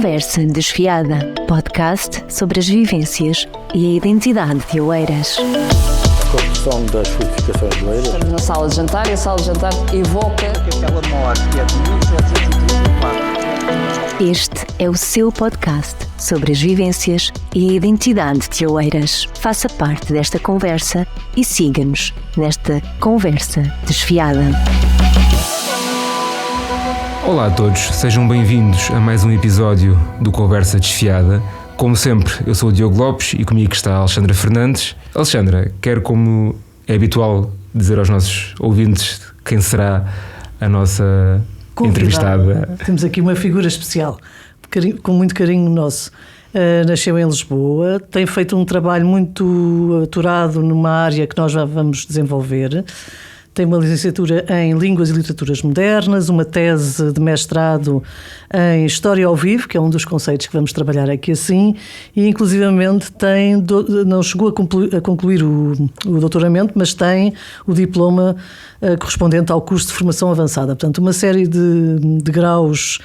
Conversa Desfiada, podcast sobre as vivências e a identidade de Oeiras. A construção das fortificações de Oeiras. Estamos na sala de jantar e a sala de jantar evoca Aquela morte que é de 1734. Este é o seu podcast sobre as vivências e a identidade de Oeiras. Faça parte desta conversa e siga-nos nesta Conversa Desfiada. Olá a todos, sejam bem-vindos a mais um episódio do Conversa Desfiada. Como sempre, eu sou o Diogo Lopes e comigo está a Alexandra Fernandes. Alexandra, quero, como é habitual, dizer aos nossos ouvintes quem será a nossa entrevistada. Temos aqui uma figura especial, com muito carinho nosso. Nasceu em Lisboa, tem feito um trabalho muito aturado numa área que nós já vamos desenvolver. Tem uma licenciatura em Línguas e Literaturas Modernas, uma tese de mestrado em História ao Vivo, que é um dos conceitos que vamos trabalhar aqui assim, e inclusivamente não chegou a concluir o doutoramento, mas tem o diploma correspondente ao curso de formação avançada. Portanto, uma série de graus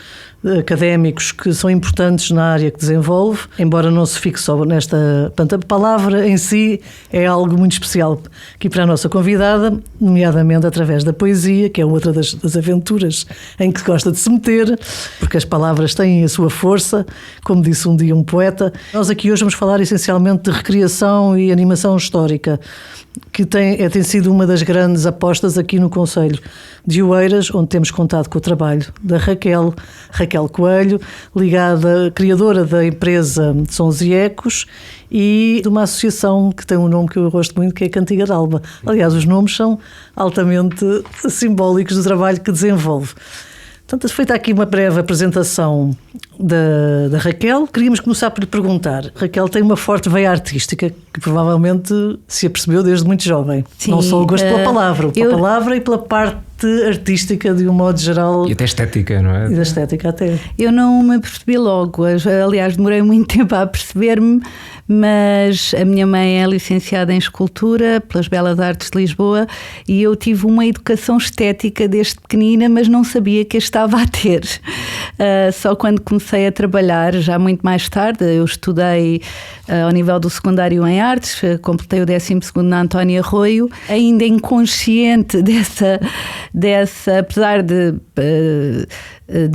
académicos que são importantes na área que desenvolve, embora não se fixe só nesta... Portanto, a palavra em si é algo muito especial aqui para a nossa convidada, nomeadamente através da poesia, que é outra das aventuras em que gosta de se meter, porque as palavras têm a sua força, como disse um dia um poeta. Nós aqui hoje vamos falar essencialmente de recriação e animação histórica, que tem sido uma das grandes apostas aqui no Concelho de Oeiras, onde temos contado com o trabalho da Raquel Coelho, criadora da empresa Sons e Ecos e de uma associação que tem um nome que eu gosto muito, que é Cantiga d'Alba. Aliás, os nomes são altamente simbólicos do trabalho que desenvolve. Portanto, feita aqui uma breve apresentação da Raquel, queríamos começar por lhe perguntar. Raquel tem uma forte veia artística que provavelmente se apercebeu desde muito jovem. Sim, não só o gosto pela palavra e pela parte artística de um modo geral. E até estética, não é? E da estética até. Eu não me apercebi logo, aliás demorei muito tempo a perceber-me, mas a minha mãe é licenciada em escultura pelas Belas Artes de Lisboa e eu tive uma educação estética desde pequenina, mas não sabia que a estava a ter. Só quando comecei a trabalhar, já muito mais tarde, eu estudei ao nível do secundário em artes, completei o 12º na Antónia Arroio, ainda inconsciente dessa, apesar de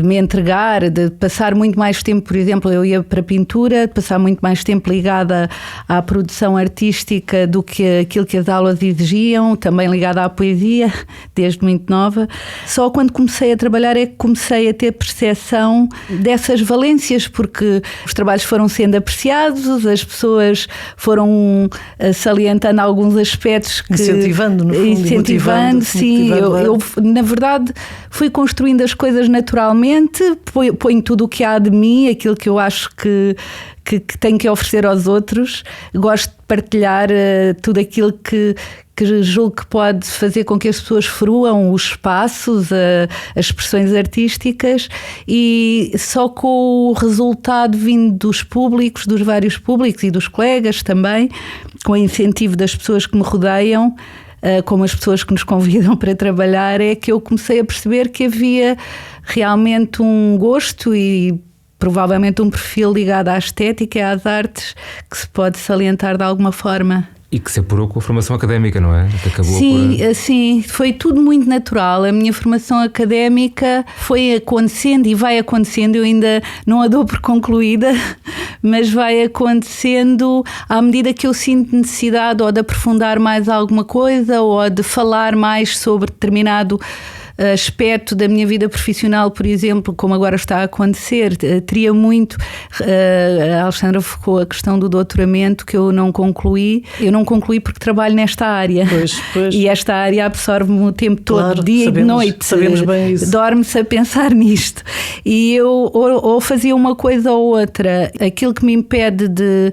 me entregar, de passar muito mais tempo, por exemplo, eu ia para a pintura, de passar muito mais tempo ligada à produção artística do que aquilo que as aulas exigiam, também ligada à poesia, desde muito nova. Só quando comecei a trabalhar é que comecei a ter percepção dessas valências, porque os trabalhos foram sendo apreciados, as pessoas foram salientando alguns aspectos que... Incentivando, no fundo. Incentivando, sim. Eu, na verdade, fui construindo as coisas naturalmente, ponho tudo o que há de mim, aquilo que eu acho que tenho que oferecer aos outros. Gosto de partilhar tudo aquilo que julgo que pode fazer com que as pessoas fruam os espaços, as expressões artísticas, e só com o resultado vindo dos públicos, dos vários públicos e dos colegas também, com o incentivo das pessoas que me rodeiam, como as pessoas que nos convidam para trabalhar, é que eu comecei a perceber que havia realmente um gosto e provavelmente um perfil ligado à estética e às artes que se pode salientar de alguma forma. E que se apurou com a formação académica, não é? Que acabou Sim, foi tudo muito natural. A minha formação académica foi acontecendo e vai acontecendo. Eu ainda não a dou por concluída, mas vai acontecendo à medida que eu sinto necessidade ou de aprofundar mais alguma coisa ou de falar mais sobre determinado aspecto da minha vida profissional, por exemplo, como agora está a acontecer. Teria muito... A Alexandra focou a questão do doutoramento, que eu não concluí. Eu não concluí porque trabalho nesta área. Pois. E esta área absorve-me o tempo todo, claro, dia e de noite. Sabemos bem isso. Dorme-se a pensar nisto. E eu ou fazia uma coisa ou outra. Aquilo que me impede de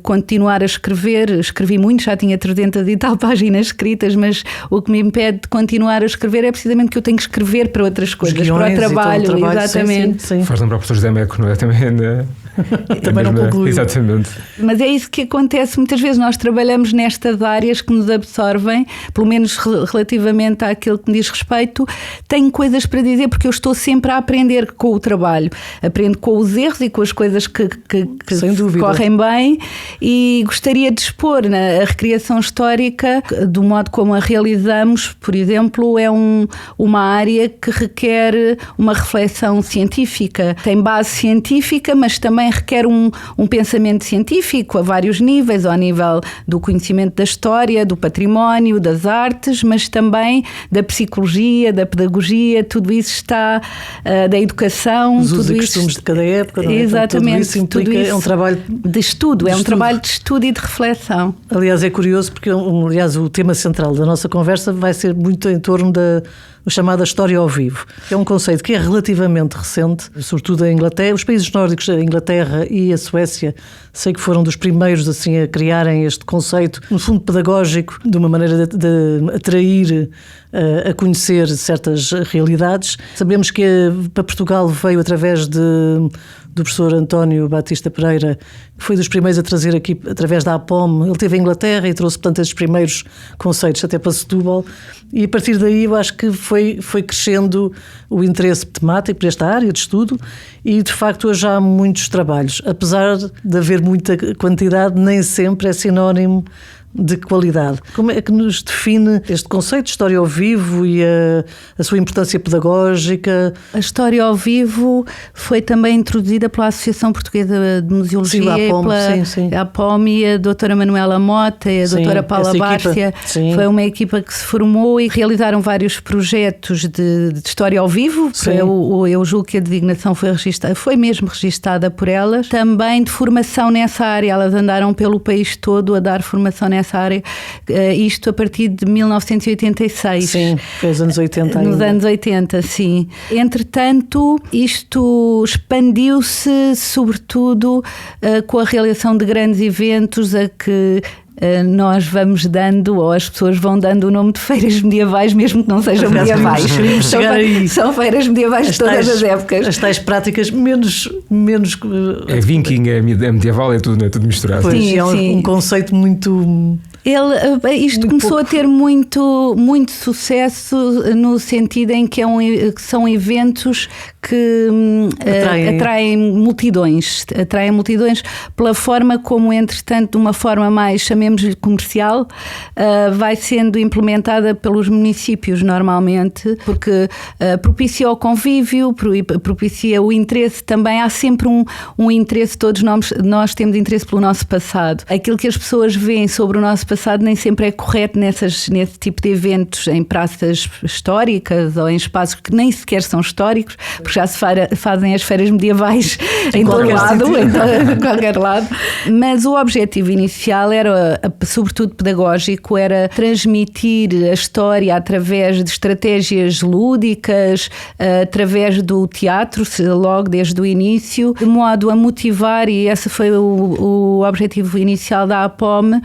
continuar a escrever, escrevi muito, já tinha 300 e tal páginas escritas, mas o que me impede de continuar a escrever é precisamente que eu tenho que escrever para outras coisas, para o trabalho, exatamente. Sim. Faz lembrar o professor José Meco, não é? Também, né? Também não concluiu. Exatamente. Mas é isso que acontece muitas vezes. Nós trabalhamos nestas áreas que nos absorvem, pelo menos relativamente àquilo que me diz respeito. Tenho coisas para dizer porque eu estou sempre a aprender com o trabalho. Aprendo com os erros e com as coisas que correm bem, e gostaria de expor a recriação histórica do modo como a realizamos. Por exemplo, é uma área que requer uma reflexão científica. Tem base científica, mas também requer um pensamento científico a vários níveis, ao nível do conhecimento da história, do património, das artes, mas também da psicologia, da pedagogia, tudo isso está, da educação. Os usos tudo e isso costumes de cada época, não é? Exatamente. Tudo isso é um trabalho de estudo, é um trabalho de estudo e de reflexão. Aliás, é curioso porque o tema central da nossa conversa vai ser muito em torno da chamada história ao vivo. É um conceito que é relativamente recente, sobretudo em Inglaterra. Os países nórdicos, a Inglaterra e a Suécia, sei que foram dos primeiros assim a criarem este conceito, no fundo pedagógico, de uma maneira de atrair a conhecer certas realidades. Sabemos que para Portugal veio através do professor António Batista Pereira, que foi dos primeiros a trazer aqui, através da APOM. Ele esteve em Inglaterra e trouxe, portanto, esses primeiros conceitos até para Setúbal, e a partir daí eu acho que foi crescendo o interesse temático por esta área de estudo, e de facto hoje há muitos trabalhos. Apesar de haver muita quantidade, nem sempre é sinónimo de qualidade. Como é que nos define este conceito de história ao vivo e a sua importância pedagógica? A história ao vivo foi também introduzida pela Associação Portuguesa de Museologia, a APOM, e a doutora Manuela Mota e a doutora Paula Bárcia. Foi uma equipa que se formou e realizaram vários projetos de história ao vivo. Eu julgo que a designação foi mesmo registada por elas. Também de formação nessa área. Elas andaram pelo país todo a dar formação nessa área, isto a partir de 1986. Sim, foi os anos 80 ainda. Nos anos 80, sim. Entretanto, isto expandiu-se sobretudo com a realização de grandes eventos a que nós vamos dando, ou as pessoas vão dando o nome de feiras medievais, mesmo que não sejam medievais. São feiras medievais de todas as épocas. As tais práticas menos é viking, é medieval, é tudo misturado. Pois, sim, é um conceito muito... Isto começou a ter muito sucesso no sentido em que são eventos que atraem multidões pela forma como, entretanto, de uma forma mais, chamemos-lhe comercial, vai sendo implementada pelos municípios normalmente, porque propicia o convívio, propicia o interesse também. Há sempre um interesse, todos nós temos interesse pelo nosso passado. Aquilo que as pessoas veem sobre o nosso passado nem sempre é correto nesse tipo de eventos, em praças históricas ou em espaços que nem sequer são históricos, porque já se fazem as feiras medievais em todo lado, em qualquer lado. Mas o objetivo inicial era, sobretudo pedagógico, era transmitir a história através de estratégias lúdicas, através do teatro, logo desde o início, de modo a motivar, e esse foi o objetivo inicial da APOM,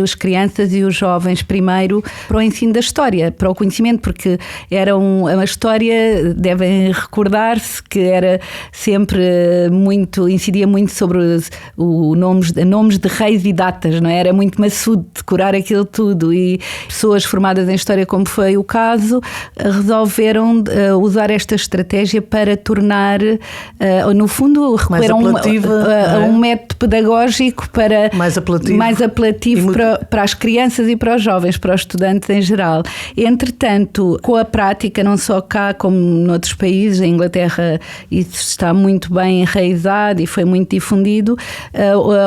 as crianças e os jovens primeiro para o ensino da história, para o conhecimento, porque era uma história, devem recordar-se que era sempre incidia muito sobre nomes de reis e datas, não é? Era muito maçudo decorar aquilo tudo, e pessoas formadas em história, como foi o caso, resolveram usar esta estratégia para tornar, no fundo, recorrer a um método pedagógico mais apelativo para as crianças e para os jovens, para os estudantes em geral. Entretanto, com a prática, não só cá como noutros países, em Inglaterra isso está muito bem enraizado e foi muito difundido,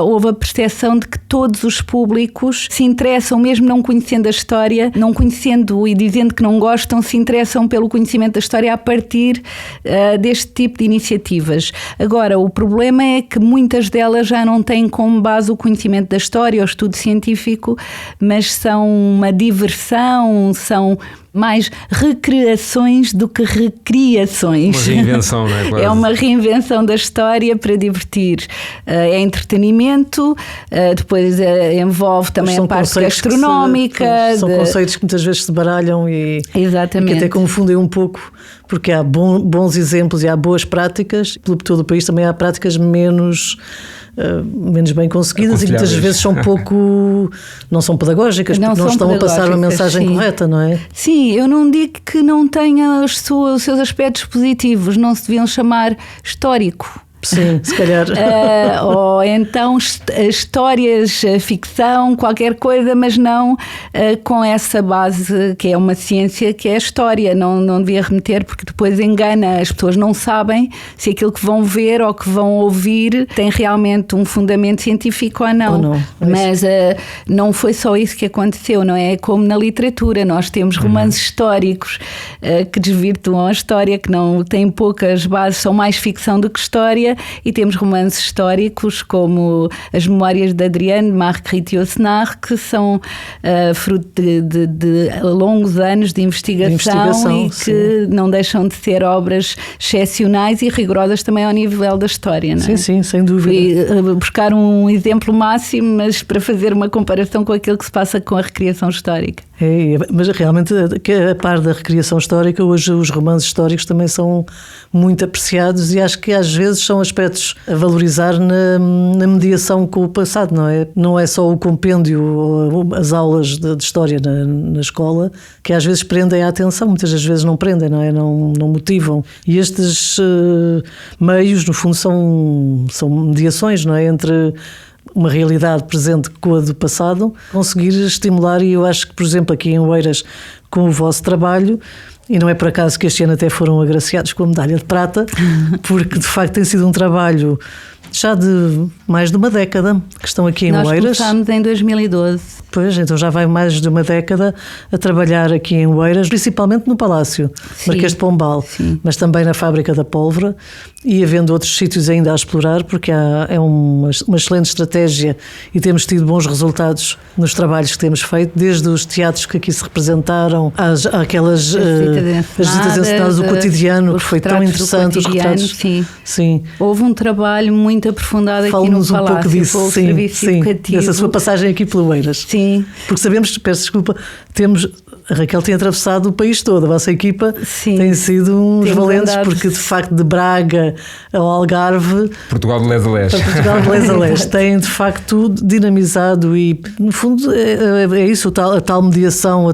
houve a percepção de que todos os públicos se interessam, mesmo não conhecendo a história, não conhecendo e dizendo que não gostam, se interessam pelo conhecimento da história a partir deste tipo de iniciativas. Agora, o problema é que muitas delas já não têm como base o conhecimento da história, o estudo científico, mas são uma diversão, são mais recreações do que recriações. Uma reinvenção, não é? Quase. É uma reinvenção da história para divertir. É entretenimento, depois envolve também a parte gastronómica. São conceitos que muitas vezes se baralham e que até confundem um pouco, porque há bons exemplos e há boas práticas. Pelo todo o país também há práticas menos bem conseguidas e muitas vezes são não são pedagógicas, porque não estão a passar uma mensagem correta, não é? Sim, eu não digo que não tenha os seus aspectos positivos, não se deviam chamar histórico. Sim, se calhar. Ou então histórias, ficção, qualquer coisa, mas não com essa base que é uma ciência, que é a história. Não devia remeter, porque depois engana. As pessoas não sabem se aquilo que vão ver ou que vão ouvir tem realmente um fundamento científico ou não. Mas não foi só isso que aconteceu, não é? Como na literatura, nós temos romances históricos que desvirtuam a história, que não têm poucas bases, são mais ficção do que história. E temos romances históricos como As Memórias de Adrienne, de Marguerite Yourcenar, que são fruto de longos anos de investigação e que não deixam de ser obras excepcionais e rigorosas também ao nível da história, não é? Sim, sem dúvida. E buscar um exemplo máximo, mas para fazer uma comparação com aquilo que se passa com a recriação histórica. Mas realmente, a par da recriação histórica, hoje os romances históricos também são muito apreciados e acho que às vezes são aspectos a valorizar na mediação com o passado, não é? Não é só o compêndio ou as aulas de história na escola que às vezes prendem a atenção, muitas das vezes não prendem, não é? Não motivam. E estes meios, no fundo, são mediações, não é? Entre uma realidade presente com a do passado, conseguir estimular, e eu acho que, por exemplo, aqui em Oeiras, com o vosso trabalho, e não é por acaso que este ano até foram agraciados com a medalha de prata, porque de facto tem sido um trabalho já de mais de uma década que estão aqui em Oeiras. Nós começámos em 2012. Pois, então já vai mais de uma década a trabalhar aqui em Oeiras, principalmente no Palácio Marquês de Pombal, mas também na Fábrica da Pólvora, e havendo outros sítios ainda a explorar, porque é uma excelente estratégia e temos tido bons resultados nos trabalhos que temos feito, desde os teatros que aqui se representaram, àquelas visitas encenadas do cotidiano, que foi tão interessante, os retratos. Sim. Houve um trabalho muito aprofundado aqui no Palácio. Fala-nos um pouco disso, o serviço educativo. Dessa sua passagem aqui pelo Oeiras. Sim. Porque sabemos, peço desculpa, a Raquel tem atravessado o país todo, a vossa equipa tem sido uns valentes, porque de facto de Braga ao Algarve, Portugal de les a les. Portugal de les a les, tem de facto dinamizado e no fundo é isso, a tal mediação,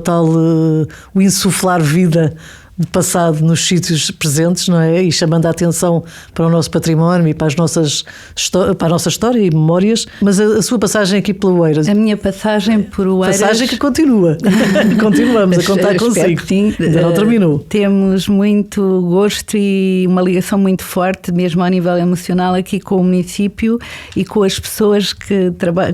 o insuflar vida de passado nos sítios presentes, não é? E chamando a atenção para o nosso património e para a nossa história e memórias. Mas a sua passagem aqui pelo Oeiras? A minha passagem por Oeiras... Passagem que continua. Continuamos a contar consigo. Sim. Ainda não terminou. Temos muito gosto e uma ligação muito forte, mesmo ao nível emocional, aqui com o município e com as pessoas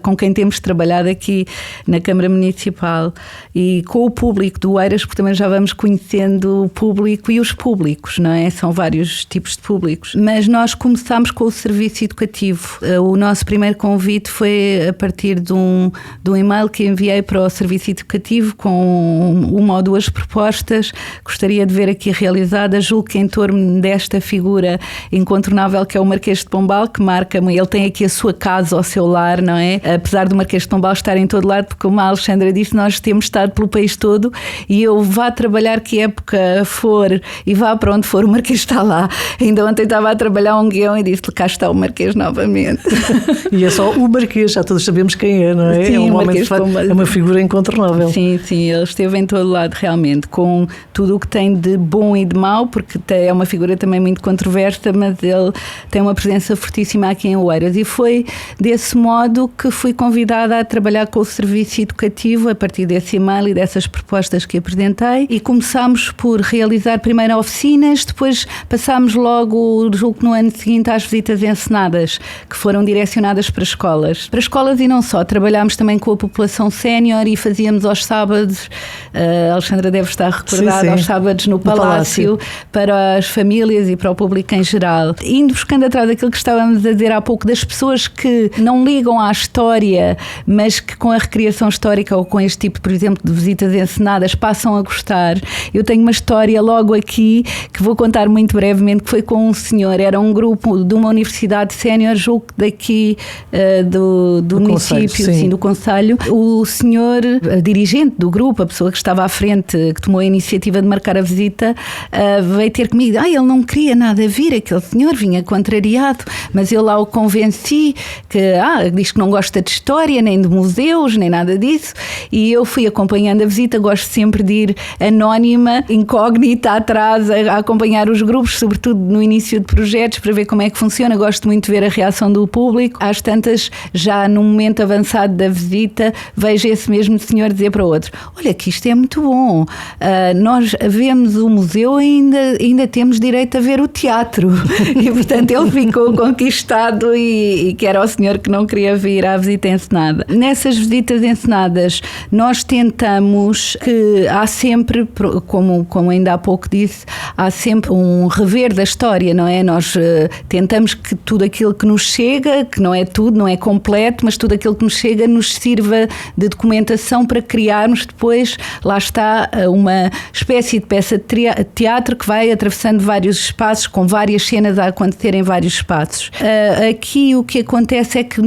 com quem temos trabalhado aqui na Câmara Municipal e com o público do Oeiras, porque também já vamos conhecendo o público e os públicos, não é? São vários tipos de públicos. Mas nós começámos com o serviço educativo. O nosso primeiro convite foi a partir de um e-mail que enviei para o serviço educativo com uma ou duas propostas. Gostaria de ver aqui realizadas, julgo que em torno desta figura incontornável que é o Marquês de Pombal, que marca, ele tem aqui a sua casa, o seu lar, não é? Apesar do Marquês de Pombal estar em todo lado, porque como a Alexandra disse, nós temos estado pelo país todo e eu vá trabalhar que época for e vá para onde for, o Marquês está lá. Ainda ontem estava a trabalhar um guião e disse-lhe, cá está o Marquês novamente. E é só o Marquês, já todos sabemos quem é, não é? Sim, é um homem, é uma figura incontornável. Sim, ele esteve em todo lado realmente, com tudo o que tem de bom e de mau, porque é uma figura também muito controversa, mas ele tem uma presença fortíssima aqui em Oeiras e foi desse modo que fui convidada a trabalhar com o serviço educativo a partir desse e-mail e dessas propostas que apresentei e começámos por realizar primeiro oficinas, depois passámos logo, julgo que no ano seguinte, às visitas encenadas, que foram direcionadas para escolas. Para escolas e não só, trabalhámos também com a população sénior e fazíamos aos sábados, a Alexandra deve estar recordada, aos sábados no Palácio, para as famílias e para o público em geral. Indo buscando atrás daquilo que estávamos a dizer há pouco, das pessoas que não ligam à história, mas que com a recriação histórica ou com este tipo, por exemplo, de visitas encenadas passam a gostar. Eu tenho uma história logo aqui que vou contar muito brevemente, que foi com um senhor, era um grupo de uma universidade sénior, julgo daqui do município, sim, do concelho. O senhor, a dirigente do grupo, a pessoa que estava à frente, que tomou a iniciativa de marcar a visita, veio ter comigo. Ele não queria nada vir, aquele senhor vinha contrariado, mas eu lá o convenci que diz que não gosta de história, nem de museus, nem nada disso, e eu fui acompanhando a visita. Gosto sempre de ir anónima, incógnita, atrás, a acompanhar os grupos, sobretudo no início de projetos, para ver como é que funciona. Gosto muito de ver a reação do público. Às tantas, já num momento avançado da visita, vejo esse mesmo senhor dizer para o outro: olha, que isto é muito bom, nós vemos o museu e ainda temos direito a ver o teatro. E portanto ele ficou conquistado, e que era o senhor que não queria vir à visita encenada. Nessas visitas encenadas nós tentamos que há sempre, como ainda há pouco disse, há sempre um rever da história, não é? Nós tentamos que tudo aquilo que nos chega, que não é tudo, não é completo, mas tudo aquilo que nos chega nos sirva de documentação para criarmos depois, lá está, uma espécie de peça de teatro que vai atravessando vários espaços, com várias cenas a acontecer em vários espaços. Aqui o que acontece é que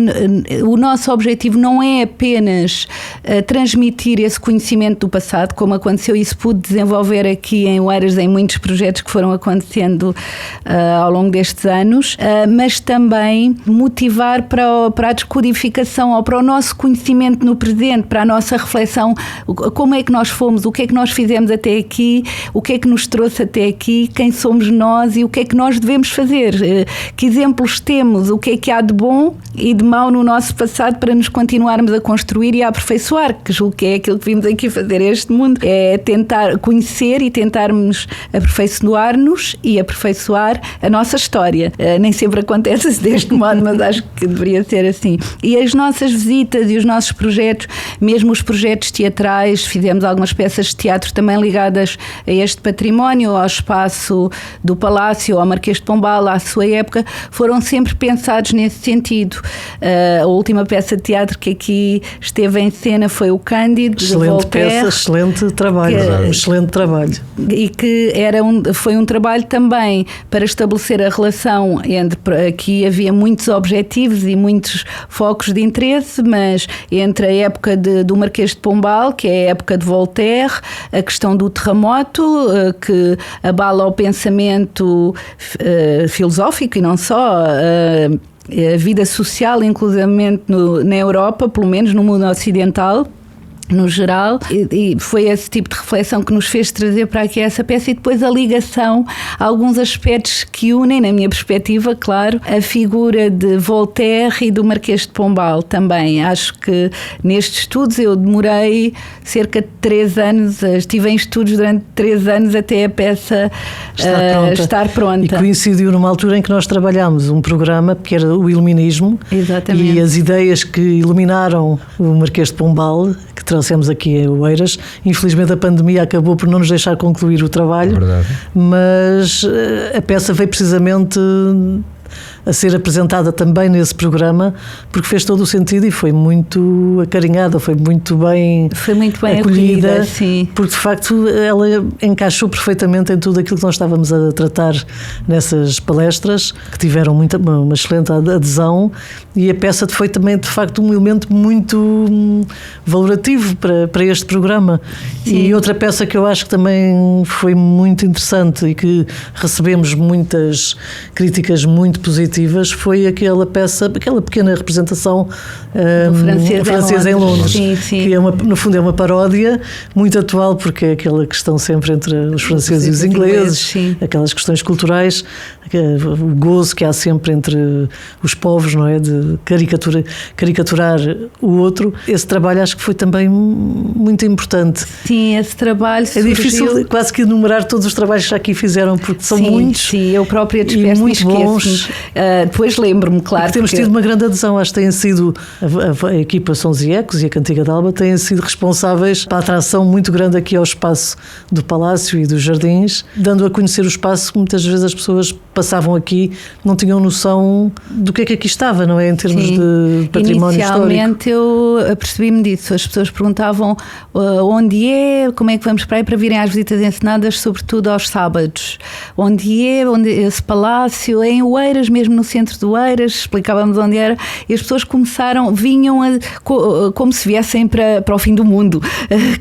o nosso objetivo não é apenas transmitir esse conhecimento do passado, como aconteceu, e se pude desenvolver aqui em Oeiras em muitos projetos que foram acontecendo ao longo destes anos, mas também motivar para a descodificação ou para o nosso conhecimento no presente, para a nossa reflexão, como é que nós fomos, o que é que nós fizemos até aqui, o que é que nos trouxe até aqui, quem somos nós e o que é que nós devemos fazer, que exemplos temos, o que é que há de bom e de mau no nosso passado para nos continuarmos a construir e a aperfeiçoar, que julgo que é aquilo que vimos aqui fazer este mundo, é tentar conhecer e tentarmos aperfeiçoar-nos e aperfeiçoar a nossa história. Nem sempre acontece deste modo, mas acho que deveria ser assim. E as nossas visitas e os nossos projetos, mesmo os projetos teatrais, fizemos algumas peças de teatro também ligadas a este património, ao espaço do Palácio, ao Marquês de Pombal, à sua época, foram sempre pensados nesse sentido. A última peça de teatro que aqui esteve em cena foi o Cândido, de Voltaire. Excelente trabalho, excelente trabalho. E que foi um trabalho também para estabelecer a relação entre, aqui havia muitos objetivos e muitos focos de interesse, mas entre a época do Marquês de Pombal, que é a época de Voltaire, a questão do terremoto, que abala o pensamento filosófico e não só, a vida social, inclusivamente na Europa, pelo menos no mundo ocidental, no geral, e foi esse tipo de reflexão que nos fez trazer para aqui essa peça, e depois a ligação a alguns aspectos que unem, na minha perspectiva, claro, a figura de Voltaire e do Marquês de Pombal também. Acho que nestes estudos eu demorei cerca de 3 anos, estive em estudos durante 3 anos até a peça estar pronta. E coincidiu numa altura em que nós trabalhámos um programa que era o Iluminismo. Exatamente. E as ideias que iluminaram o Marquês de Pombal, que trouxemos aqui em Oeiras. Infelizmente a pandemia acabou por não nos deixar concluir o trabalho, mas a peça veio precisamente a ser apresentada também nesse programa, porque fez todo o sentido e foi muito acarinhada, foi muito bem acolhida, sim. Porque de facto ela encaixou perfeitamente em tudo aquilo que nós estávamos a tratar nessas palestras, que tiveram uma excelente adesão, e a peça foi também de facto um elemento muito valorativo para este programa. Sim. E outra peça que eu acho que também foi muito interessante e que recebemos muitas críticas muito positivas significativas foi aquela pequena representação do francês em Londres, sim, sim. que no fundo é uma paródia muito atual, porque é aquela questão sempre entre os franceses e os ingleses, aquelas questões culturais, o gozo que há sempre entre os povos, não é? De caricaturar o outro. Esse trabalho acho que foi também muito importante. Sim, esse trabalho surgiu... É difícil quase que enumerar todos os trabalhos que já aqui fizeram, porque são muitos. Sim, eu própria despeço-me e esqueço-me. Depois lembro-me, claro. Porque temos tido uma grande adesão, acho que têm sido a equipa Sons e Ecos e a Cantiga d'Alba têm sido responsáveis para a atração muito grande aqui ao espaço do Palácio e dos Jardins, dando a conhecer o espaço que muitas vezes as pessoas passavam aqui, não tinham noção do que é que aqui estava, não é? Em termos de património Inicialmente histórico. Eu apercebi-me disso. As pessoas perguntavam onde é, como é que vamos para aí para virem às visitas encenadas, sobretudo aos sábados. Onde é esse palácio? É em Oeiras, mesmo no centro de Oeiras, explicávamos onde era, e as pessoas vinham como se viessem para o fim do mundo,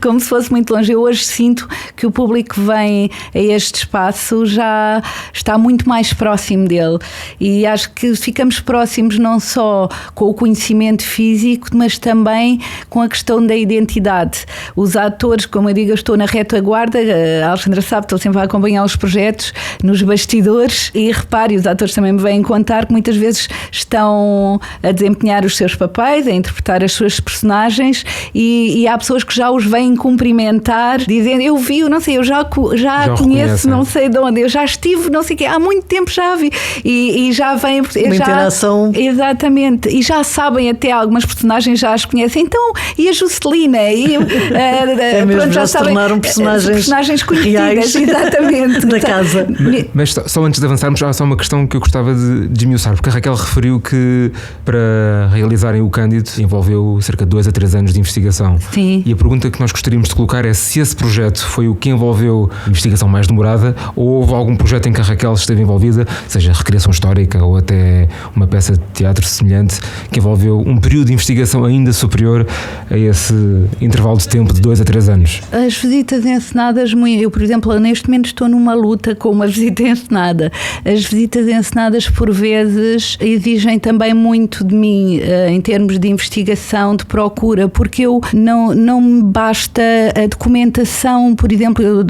como se fosse muito longe. Eu hoje sinto que o público que vem a este espaço já está muito mais próximo dele, e acho que ficamos próximos não só com o conhecimento físico, mas também com a questão da identidade. Os atores, como eu digo, eu estou na retaguarda, a Alexandra sabe, estou sempre a acompanhar os projetos nos bastidores, e repare, os atores também me vêm contar que muitas vezes estão a desempenhar os seus papéis, a interpretar as suas personagens, e há pessoas que já os vêm cumprimentar, dizendo, eu vi, não sei, eu já conheço, não sei de onde, eu já estive, não sei o quê, há muito tempo já vi, e já vem... Uma interação. Exatamente, e já sabem até algumas personagens, já as conhecem, então, e a Juscelina, é mesmo, pronto, já se tornaram personagens conhecidas, reais, exatamente, da casa. Mas só antes de avançarmos, há só uma questão que eu gostava de desmiuçar, porque a Raquel referiu que para realizarem o Cândido envolveu cerca de 2 a 3 anos de investigação. Sim. E a pergunta que nós gostaríamos de colocar é se esse projeto foi o que envolveu investigação mais demorada, ou houve algum projeto em que a Raquel esteve envolvida, seja recriação histórica ou até uma peça de teatro semelhante, que envolveu um período de investigação ainda superior a esse intervalo de tempo de 2 a 3 anos. As visitas encenadas, eu, por exemplo, neste momento estou numa luta com uma visita encenada. As visitas encenadas, por vezes, exigem também muito de mim, em termos de investigação, de procura, porque não me basta a documentação. Por exemplo, eu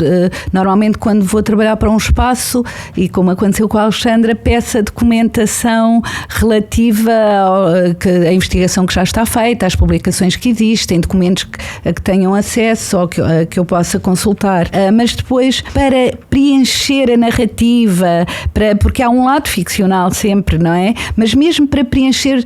normalmente quando vou trabalhar para um espaço, e como aconteceu com a Alexandra, peço a documentação relativa à investigação que já está feita, às publicações que existem, documentos a que tenham acesso ou que eu possa consultar. Mas depois, para preencher a narrativa, porque há um lado ficcional sempre, não é? Mas mesmo para preencher,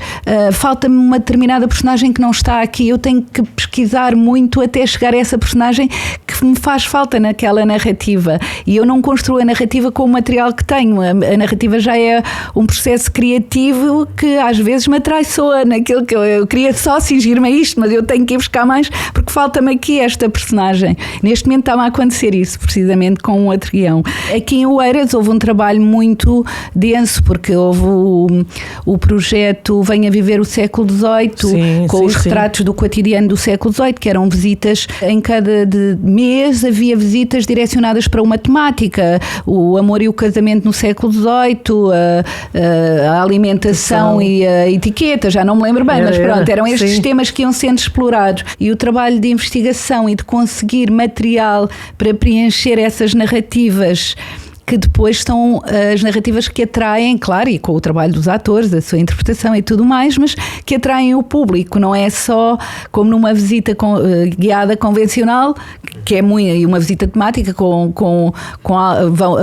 falta-me uma determinada personagem que não está aqui, eu tenho que pesquisar muito até chegar a essa personagem que me faz falta naquela narrativa, e eu não construo a narrativa com o material que tenho. A narrativa já é um processo criativo que às vezes me atraiçoa naquilo que eu queria só cingir-me a isto, mas eu tenho que ir buscar mais porque falta-me aqui esta personagem. Neste momento está-me a acontecer isso, precisamente com um outro guião. Aqui em Oeiras houve um trabalho muito denso, porque houve o projeto Venha Viver o Século XVIII, com os retratos do cotidiano do século XVIII, que eram visitas, em cada mês havia visitas direcionadas para uma temática, o amor e o casamento no século XVIII, a alimentação e a etiqueta, já não me lembro bem, mas pronto, eram estes temas que iam sendo explorados, e o trabalho de investigação e de conseguir material para preencher essas narrativas, que depois são as narrativas que atraem, claro, e com o trabalho dos atores, a sua interpretação e tudo mais, mas que atraem o público, não é só como numa visita guiada convencional, que é muito, uma visita temática,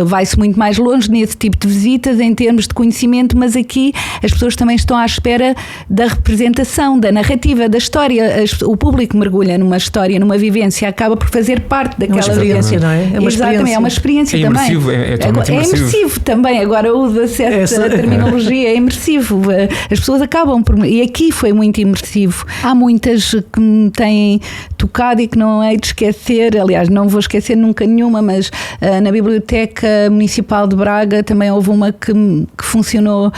vai-se muito mais longe nesse tipo de visitas em termos de conhecimento, mas aqui as pessoas também estão à espera da representação, da narrativa, da história. O público mergulha numa história, numa vivência, acaba por fazer parte daquela experiência, não é? É uma Exatamente, é uma experiência também. Imersivo, é imersivo também, agora usa certa terminologia, é imersivo. As pessoas acabam por... E aqui foi muito imersivo. Há muitas que me têm tocado e que não hei de esquecer, aliás, não vou esquecer nunca nenhuma, mas na Biblioteca Municipal de Braga também houve uma que funcionou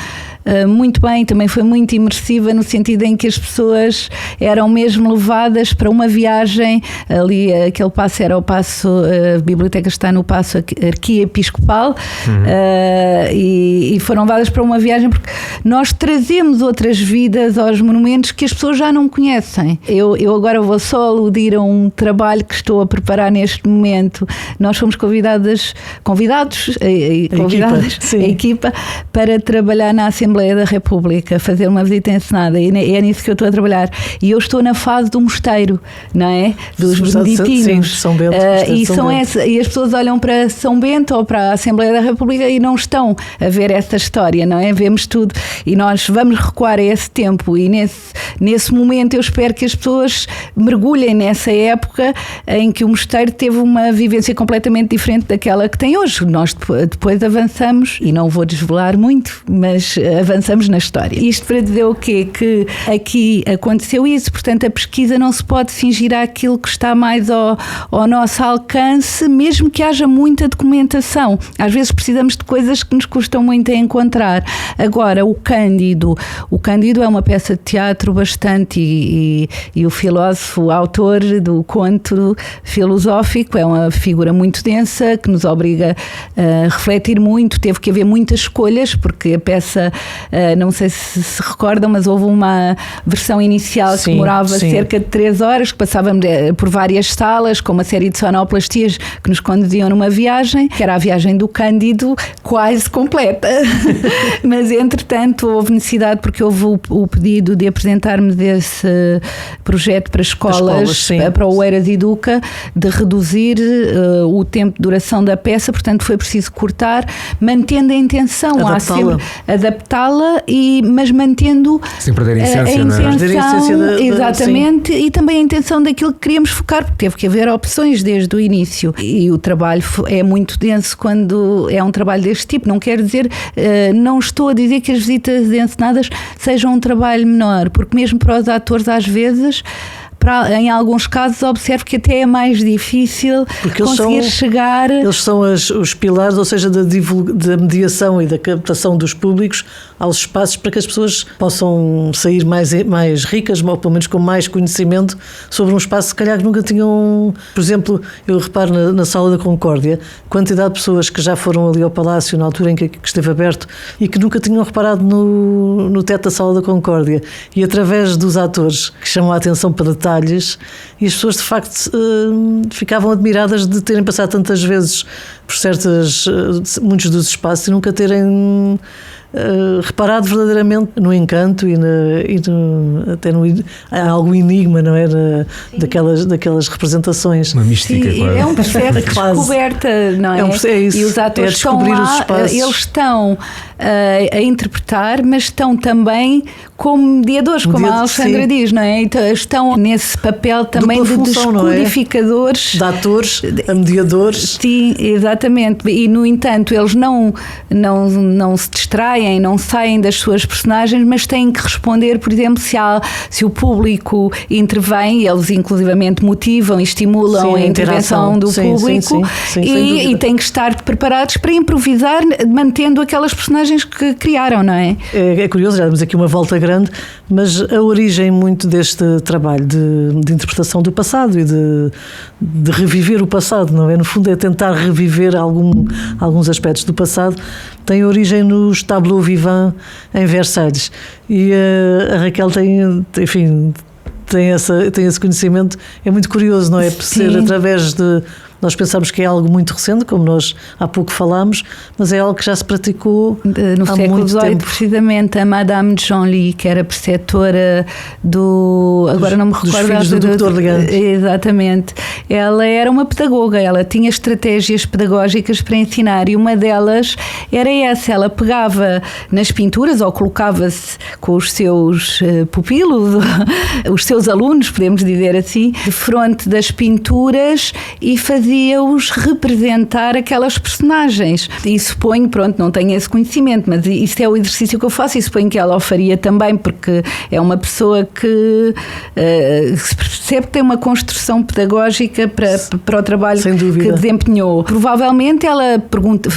muito bem, também foi muito imersiva no sentido em que as pessoas eram mesmo levadas para uma viagem. Ali aquele passo era o passo, a biblioteca está no passo arquiepiscopal, e foram levadas para uma viagem porque nós trazemos outras vidas aos monumentos que as pessoas já não conhecem. Eu agora vou só aludir a um trabalho que estou a preparar neste momento. Nós fomos convidados, a equipa, para trabalhar na Assembleia da República, fazer uma visita encenada, e é nisso que eu estou a trabalhar. E eu estou na fase do mosteiro, não é? Dos beneditinos. Sim, São Bento. E as pessoas olham para São Bento ou para a Assembleia da República e não estão a ver essa história, não é? Vemos tudo e nós vamos recuar a esse tempo, e nesse momento eu espero que as pessoas mergulhem nessa época em que o mosteiro teve uma vivência completamente diferente daquela que tem hoje. Nós depois avançamos, e não vou desvelar muito, mas avançamos na história. Isto para dizer o quê? Que aqui aconteceu isso, portanto a pesquisa não se pode cingir àquilo que está mais ao nosso alcance, mesmo que haja muita documentação. Às vezes precisamos de coisas que nos custam muito a encontrar. Agora, o Cândido é uma peça de teatro bastante, e o filósofo, autor do conto filosófico, é uma figura muito densa que nos obriga a refletir muito. Teve que haver muitas escolhas, porque a peça, não sei se recordam, mas houve uma versão inicial que demorava cerca de 3 horas, que passava por várias salas, com uma série de sonoplastias que nos conduziam numa viagem, que era a viagem do Cândido, quase completa. Mas, entretanto, houve necessidade, porque houve o pedido de apresentarmos esse projeto para escolas, para o Oeiras Educa, de reduzir o tempo de duração da peça, portanto foi preciso cortar, mantendo a intenção, adaptá-la, mas mantendo sem perder a essência, exatamente, e também a intenção daquilo que queríamos focar, porque teve que haver opções desde o início, e o trabalho é muito denso quando é um trabalho deste tipo. Não quero dizer, não estou a dizer que as visitas encenadas sejam um trabalho menor, porque mesmo para os atores às vezes, em alguns casos, observo que até é mais difícil conseguir chegar. Eles são os pilares, ou seja, da mediação e da captação dos públicos aos espaços, para que as pessoas possam sair mais ricas, ou pelo menos com mais conhecimento sobre um espaço, se calhar que nunca tinham. Por exemplo, eu reparo na Sala da Concórdia, quantidade de pessoas que já foram ali ao Palácio na altura em que esteve aberto e que nunca tinham reparado no teto da Sala da Concórdia, e através dos atores que chamam a atenção para detalhes, e as pessoas de facto ficavam admiradas de terem passado tantas vezes por muitos dos espaços e nunca terem reparado verdadeiramente no encanto até há algum enigma, não é? Daquelas representações. Uma mística, claro. É um processo de descoberta, não é? É isso. E os atores estão lá, eles estão a interpretar, mas estão também como mediadores, como a Alexandra diz, não é? Então, estão nesse papel também de descodificadores. De atores, a mediadores. Sim, exatamente. E, no entanto, eles não se distraem, não saem das suas personagens, mas têm que responder, por exemplo, se o público intervém, eles inclusivamente motivam e estimulam a intervenção do público, e têm que estar preparados para improvisar, mantendo aquelas personagens que criaram, não é? É curioso, já demos aqui uma volta grande, mas a origem muito deste trabalho de interpretação do passado e de reviver o passado, não é? No fundo é tentar reviver alguns aspectos do passado, tem origem nos Tableaux Vivants em Versalhes, e a Raquel tem esse conhecimento. É muito curioso, não é? Por ser através de... Nós pensamos que é algo muito recente, como nós há pouco falámos, mas é algo que já se praticou no século XVIII, precisamente. A Madame de Genlis, que era preceptora agora não me recordo. Dos filhos do Dr. Legendre. Exatamente. Ela era uma pedagoga, ela tinha estratégias pedagógicas para ensinar, e uma delas era essa. Ela pegava nas pinturas, ou colocava-se com os seus pupilos, os seus alunos, podemos dizer assim, de fronte das pinturas, e fazia fazia-os representar aquelas personagens. E suponho, pronto, não tenho esse conhecimento, mas isso é o exercício que eu faço e suponho que ela o faria também, porque é uma pessoa que se percebe que tem uma construção pedagógica para o trabalho que desempenhou. Provavelmente ela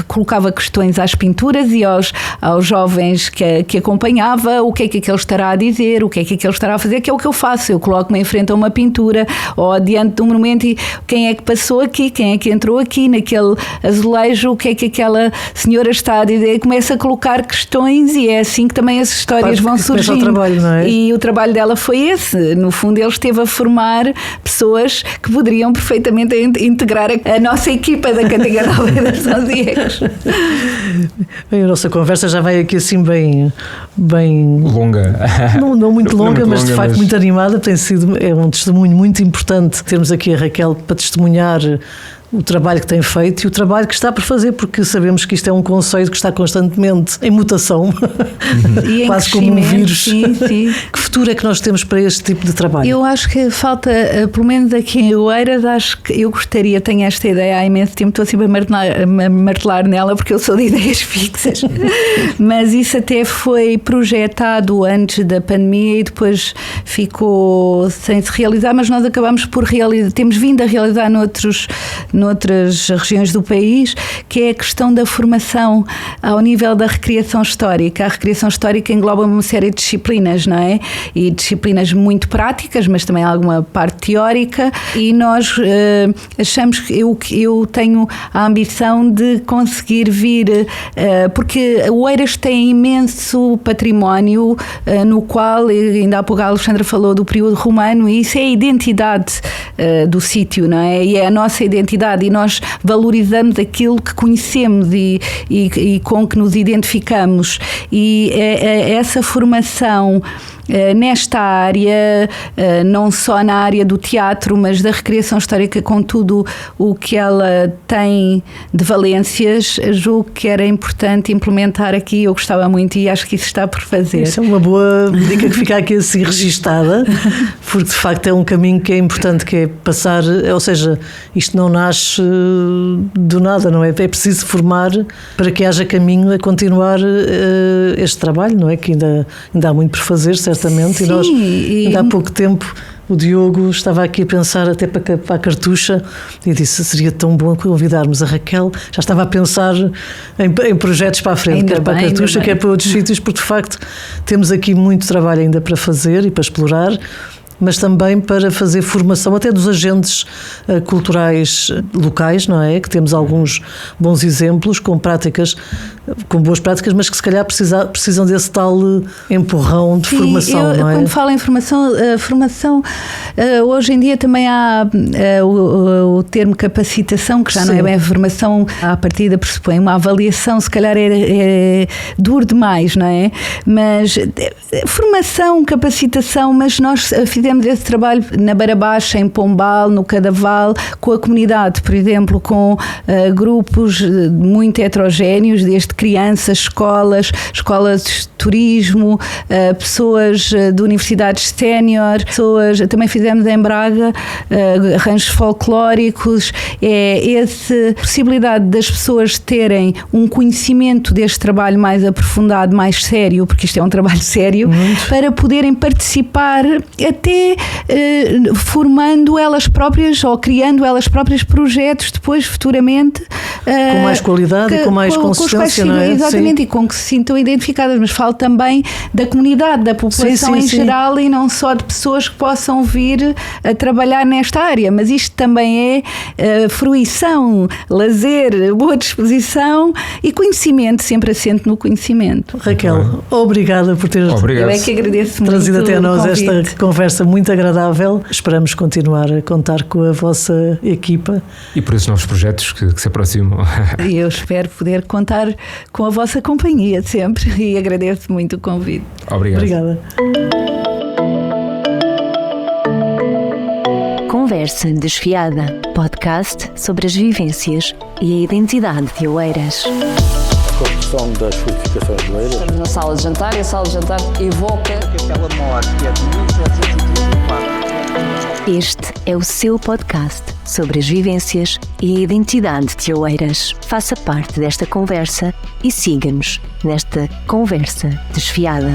colocava questões às pinturas e aos jovens que acompanhava, o que é que aquele estará a dizer, o que é que aquele estará a fazer, que é o que eu faço. Eu coloco-me em frente a uma pintura ou diante de um monumento e quem é que passou aqui, quem é que entrou aqui naquele azulejo, o que é que aquela senhora está a dizer, começa a colocar questões e é assim que também as histórias vão surgindo. Trabalho, não é? E o trabalho dela foi esse. No fundo, ele esteve a formar pessoas que poderiam perfeitamente integrar a nossa equipa da Cantiga da Aldeia de São Diegos. Bem, a nossa conversa já vai aqui assim bem longa. Não muito longa, muito mas de facto muito animada. É um testemunho muito importante termos aqui a Raquel para testemunhar o trabalho que tem feito e o trabalho que está por fazer, porque sabemos que isto é um conceito que está constantemente em mutação, e quase como um vírus. Sim. Que futuro é que nós temos para este tipo de trabalho? Eu acho que falta, pelo menos aqui em Oeiras, acho que eu gostaria, tenho esta ideia há imenso tempo, estou sempre a martelar nela porque eu sou de ideias fixas, mas isso até foi projetado antes da pandemia e depois ficou sem se realizar, mas nós acabamos por realizar, temos vindo a realizar noutras regiões do país, que é a questão da formação ao nível da recriação histórica. A recriação histórica engloba uma série de disciplinas, não é? E disciplinas muito práticas, mas também alguma parte teórica, e nós achamos que eu tenho a ambição de conseguir vir, porque o Oeiras tem imenso património, no qual, ainda há pouco a Alexandra falou do período romano, e isso é a identidade do sítio, não é? E é a nossa identidade, e nós valorizamos aquilo que conhecemos e com que nos identificamos, e essa formação nesta área, não só na área do teatro, mas da recriação histórica, com tudo o que ela tem de valências, julgo que era importante implementar aqui. Eu gostava muito e acho que isso está por fazer. Isso é uma boa dica que fica aqui assim registada, porque de facto é um caminho que é importante, que é passar, ou seja, isto não nasce do nada, não é? É preciso formar para que haja caminho a continuar este trabalho, não é? Que ainda há muito por fazer, certamente. Sim, e nós, ainda há pouco tempo, o Diogo estava aqui a pensar até para a Cartucha e disse: seria tão bom convidarmos a Raquel. Já estava a pensar em projetos para a frente, quer para a Cartucha, quer para outros sítios, porque de facto temos aqui muito trabalho ainda para fazer e para explorar, mas também para fazer formação até dos agentes culturais locais, não é? Que temos alguns bons exemplos com boas práticas, mas que se calhar precisam desse tal empurrão de formação, não é? Quando falo em formação, hoje em dia também há o termo capacitação, que já não é bem a formação, à partida pressupõe uma avaliação, se calhar é duro demais, não é? Mas formação, capacitação, mas nós fizemos esse trabalho na Beira Baixa, em Pombal, no Cadaval, com a comunidade, por exemplo, com grupos muito heterogéneos, desde crianças, escolas de turismo, pessoas de universidades sénior, também fizemos em Braga arranjos folclóricos. É essa possibilidade das pessoas terem um conhecimento deste trabalho mais aprofundado, mais sério, porque isto é um trabalho sério, para poderem participar, até formando elas próprias ou criando elas próprias projetos depois, futuramente, com mais qualidade e com mais consistência, não é? Exatamente, e com que se sintam identificadas, mas falo também da comunidade, da população em geral, e não só de pessoas que possam vir a trabalhar nesta área, mas isto também é fruição, lazer, boa disposição e conhecimento, sempre assente no conhecimento. Raquel, obrigada por ter Eu é que agradeço trazido muito até a nós esta conversa muito agradável. Esperamos continuar a contar com a vossa equipa e por esses novos projetos que se aproximam. E eu espero poder contar com a vossa companhia sempre, e agradeço muito o convite. Obrigada. Conversa Desfiada, podcast sobre as vivências e a identidade de Oeiras. Construção das fortificações de Oeiras. Estamos na sala de jantar e a sala de jantar evoca aquela morte que é de 1734. Este é o seu podcast. sobre as vivências e a identidade de Oeiras. Faça parte desta conversa e siga-nos nesta conversa desfiada.